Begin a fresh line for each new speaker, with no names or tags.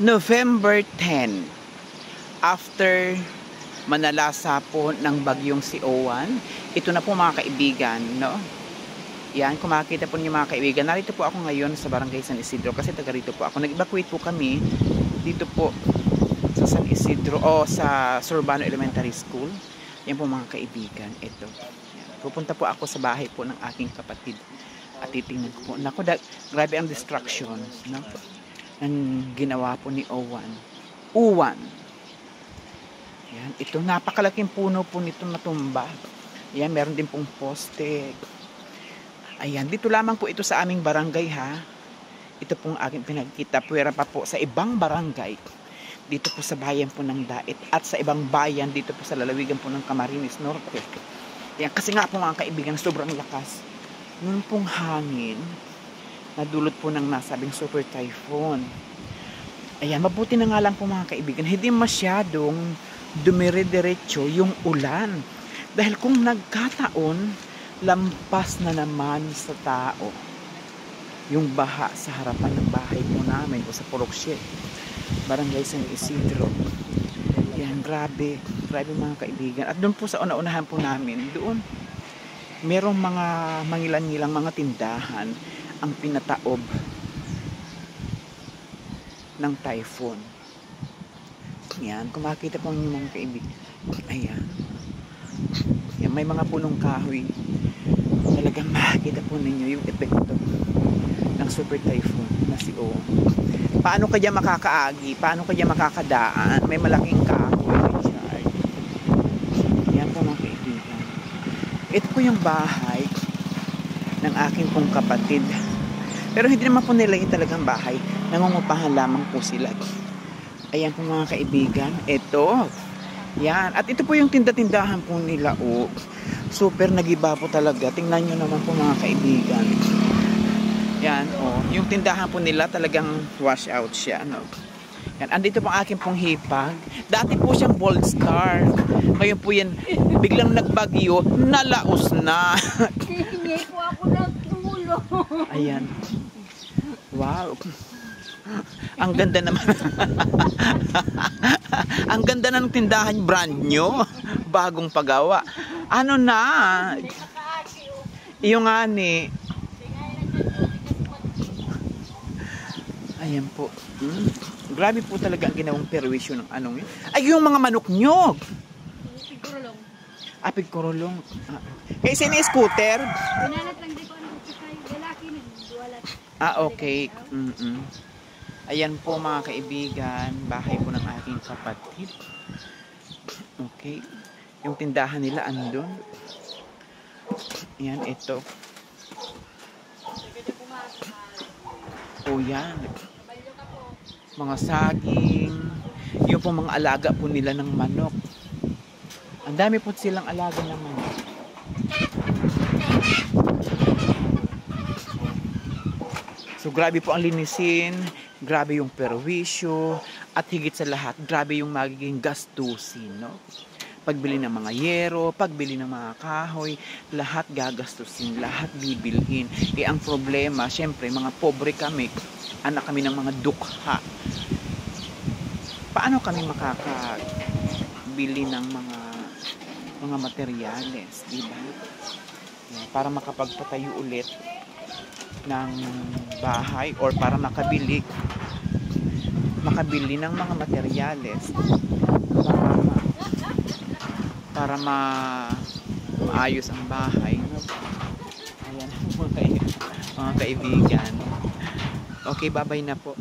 November 10, after manalasa po ng bagyong si Owan, ito na po mga kaibigan, no? Yan, kung makikita po niyo mga kaibigan, narito po ako ngayon sa Barangay San Isidro kasi taga rito po ako. Nag-evacuate po kami dito po sa San Isidro o sa Surbano Elementary School. Yan po mga kaibigan, ito. Yan. Pupunta po ako sa bahay po ng aking kapatid at titingnan ko po. Naku, grabe ang distraction, no? Ang ginawa po ni Owan. Yan, ito napakalaking puno po nito natumba. Yan, meron din pong poste. Ayan, dito lamang po ito sa aming barangay ha. Ito pong aking pinagkita. Puwera pa po sa ibang barangay. Dito po sa bayan po ng Dait at sa ibang bayan dito po sa lalawigan po ng Camarines Norte. Yan, kasi nga po mga kaibigan, sobrang lakas. Noon pong hangin, nadulot po ng nasabing super typhoon. Ayan, mabuti na nga lang po mga kaibigan, hindi masyadong dumire-diretso yung ulan. Dahil kung nagkataon, lampas na naman sa tao yung baha sa harapan ng bahay po namin o sa Purok 7, Barangay San Isidro. Yan, grabe mga kaibigan. At doon po sa una-unahan po namin, doon merong mga mangilan-ngilang mga tindahan ang pinataob ng typhoon. Yan, kung makikita po yung mga kaibigan. Ayan. Yan, may mga punong kahoy. Talagang makikita po ninyo yung epekto ng super typhoon na si Owan. Paano kaya makakaagi? Paano kaya makakadaan? May malaking kahoy. Yan po mga kaibigan. Ito po yung bahay ng aking pong kapatid. Pero hindi naman po nila yung talagang bahay. Nangungupahan lamang po sila. Ayan po mga kaibigan. Ito. Yan. At ito po yung tinda-tindahan po nila. Oh. Super nagiba po talaga. Tingnan nyo naman po mga kaibigan. Yan. Oh. Yung tindahan po nila talagang wash out siya. No? Yan. Andito po ang aking pong hipag. Dati po siyang Bold Star. Ngayon po yan biglang nagbagyo. Nalaos na.
Hindi po ako nagtulong.
Ayan. Wow. Ang ganda naman. Ang ganda ng tindahan, brand new, bagong pagawa. Ano na? Yung ani. Ayan po. Grabe po talaga ang ginawang perwisyo ng anong yun. Ay, yung mga manok nyo.
Pigkurulong.
Pigkurulong. Eh, sini-scooter?
Binalat lang di ko ano sakay. Lalaki nagduwalat.
Okay. Ayan po mga kaibigan, bahay po ng aking kapatid. Okay. Yung tindahan nila andun. Ayan, ito. O yan. Mga saging. Yung po mga alaga po nila ng manok. Ang dami po silang alaga ng manok. So grabe po ang linisin, grabe yung perwisyo, at higit sa lahat, grabe yung magiging gastusin, no? Pagbili ng mga yero, pagbili ng mga kahoy, lahat gagastusin, lahat bibilhin. Ang problema, syempre, mga pobre kami, anak kami ng mga dukha. Paano kami makakabili ng mga materyales, diba? Para makapagpatayo ulit ng bahay or para makabili ng mga materyales para maayos ang bahay. Ayan mga kaibigan. Okay, bye-bye na po.